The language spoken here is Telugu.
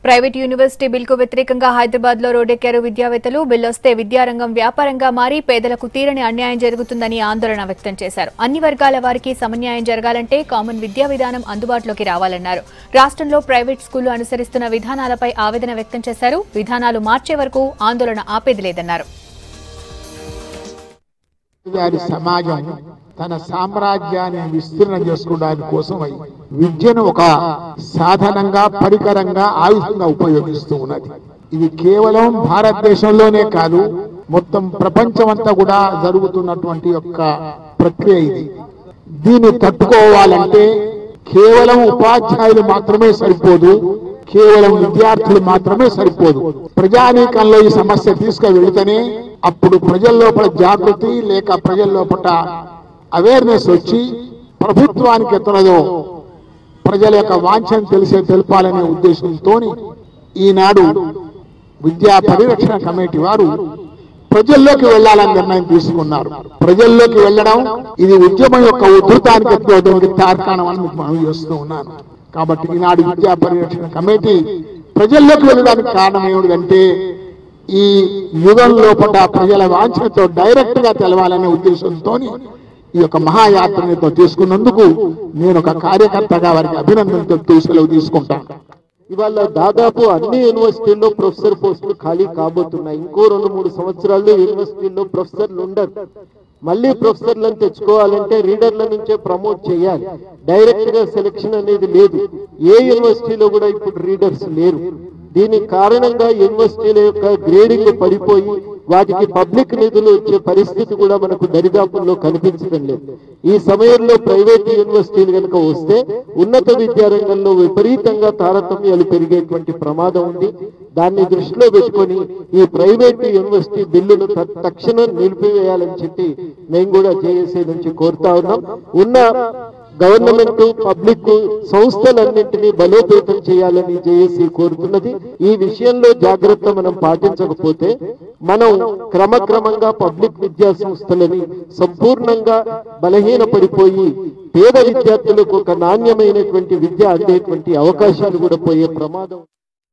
ప్రైవేట్ యూనివర్సిటీ బిల్కు వ్యతిరేకంగా హైదరాబాద్ లో రోడ్డెక్కారు విద్యావేత్తలు. బిల్లొస్తే విద్యారంగం వ్యాపారంగా మారి పేదలకు తీరని అన్యాయం జరుగుతుందని ఆందోళన వ్యక్తం చేశారు. అన్ని వర్గాల వారికి సమన్యాయం జరగాలంటే కామన్ విద్యా విధానం అందుబాటులోకి రావాలన్నారు. రాష్ట్రంలో ప్రైవేట్ స్కూళ్లు అనుసరిస్తున్న విధానాలపై ఆవేదన వ్యక్తం చేశారు. విధానాలు మార్చే వరకు ఆందోళన ఆపేది లేదన్నారు. సమాజం తన సామ్రాజ్యాన్ని విస్తీర్ణం చేసుకోవడానికి కోసం విద్యను ఒక సాధనంగా పరికరంగా ఆయుధంగా ఉపయోగిస్తూ ఉన్నది. ఇది కేవలం భారతదేశంలోనే కాదు, మొత్తం ప్రపంచమంతా కూడా జరుగుతున్నటువంటి యొక్క ప్రక్రియ ఇది. దీన్ని తట్టుకోవాలంటే కేవలం ఉపాధ్యాయులు మాత్రమే సరిపోదు, కేవలం విద్యార్థులు మాత్రమే సరిపోదు. ప్రజానీకంలో ఈ సమస్య తీసుకువెళితేనే అప్పుడు ప్రజల లోపల జాగృతి లేక ప్రజల లోపల అవేర్నెస్ వచ్చి ప్రభుత్వానికి ఎత్తనదో ప్రజల యొక్క వాంఛను తెలపాలనే ఉద్దేశంతో ఈనాడు విద్యా పరిరక్షణ కమిటీ వారు ప్రజల్లోకి వెళ్లాలని నిర్ణయం తీసుకున్నారు. ప్రజల్లోకి వెళ్లడం ఇది ఉద్యమం యొక్క ఉధృతానికి తార్కాణం అని మనం చేస్తూ ఉన్నాను. కాబట్టి ఈనాడు విద్యా పరిరక్షణ కమిటీ ప్రజల్లోకి వెళ్ళడానికి కారణం ఏమిటంటే ఈ యుగం లోపల ప్రజల వాంఛనతో డైరెక్ట్ గా తెలవాలనే ఉద్దేశంతో ఈ యొక్క మహాయాత్రతో తీసుకున్నందుకు నేను ఒక కార్యకర్తగా వారికి అభినందనతో సెలవు తీసుకుంటాను. ఇవాళ దాదాపు అన్ని యూనివర్సిటీల్లో ప్రొఫెసర్ పోస్టులు ఖాళీ కాబోతున్నాయి. ఇంకో 2-3 సంవత్సరాల్లో యూనివర్సిటీల్లో ప్రొఫెసర్లు ఉండరు. మళ్ళీ ప్రొఫెసర్లను తెచ్చుకోవాలంటే రీడర్ల నుంచే ప్రమోట్ చేయాలి. డైరెక్ట్ గా సెలక్షన్ అనేది లేదు. ఏ యూనివర్సిటీలో కూడా ఇప్పుడు రీడర్స్ లేరు. దీనికి కారణంగా యూనివర్సిటీల యొక్క గ్రేడింగ్ పడిపోయి వాటికి పబ్లిక్ నిధులు వచ్చే పరిస్థితి కూడా మనకు దరిదాపుల్లో కనిపించడం లేదు. ఈ సమయంలో ప్రైవేట్ యూనివర్సిటీలు కనుక వస్తే ఉన్నత విద్యారంగంలో విపరీతంగా తారతమ్యాలు పెరిగేటువంటి ప్రమాదం ఉంది. దాన్ని దృష్టిలో పెట్టుకొని ఈ ప్రైవేట్ యూనివర్సిటీ బిల్లును తక్షణం నిలిపివేయాలని చెప్పి మేము కూడా జేఏసీ నుంచి కోరుతా ఉన్నాం. ఉన్న గవర్నమెంట్ పబ్లిక్ సంస్థలన్నింటినీ బలోపేతం చేయాలని జేఏసీ కోరుతున్నది. ఈ విషయంలో జాగ్రత్త మనం పాటించకపోతే మనం క్రమక్రమంగా పబ్లిక్ విద్యా సంస్థలని సంపూర్ణంగా బలహీనపడిపోయి పేద విద్యార్థులకు ఒక నాణ్యమైనటువంటి విద్య అందేటువంటి అవకాశాలు కూడా పోయే ప్రమాదం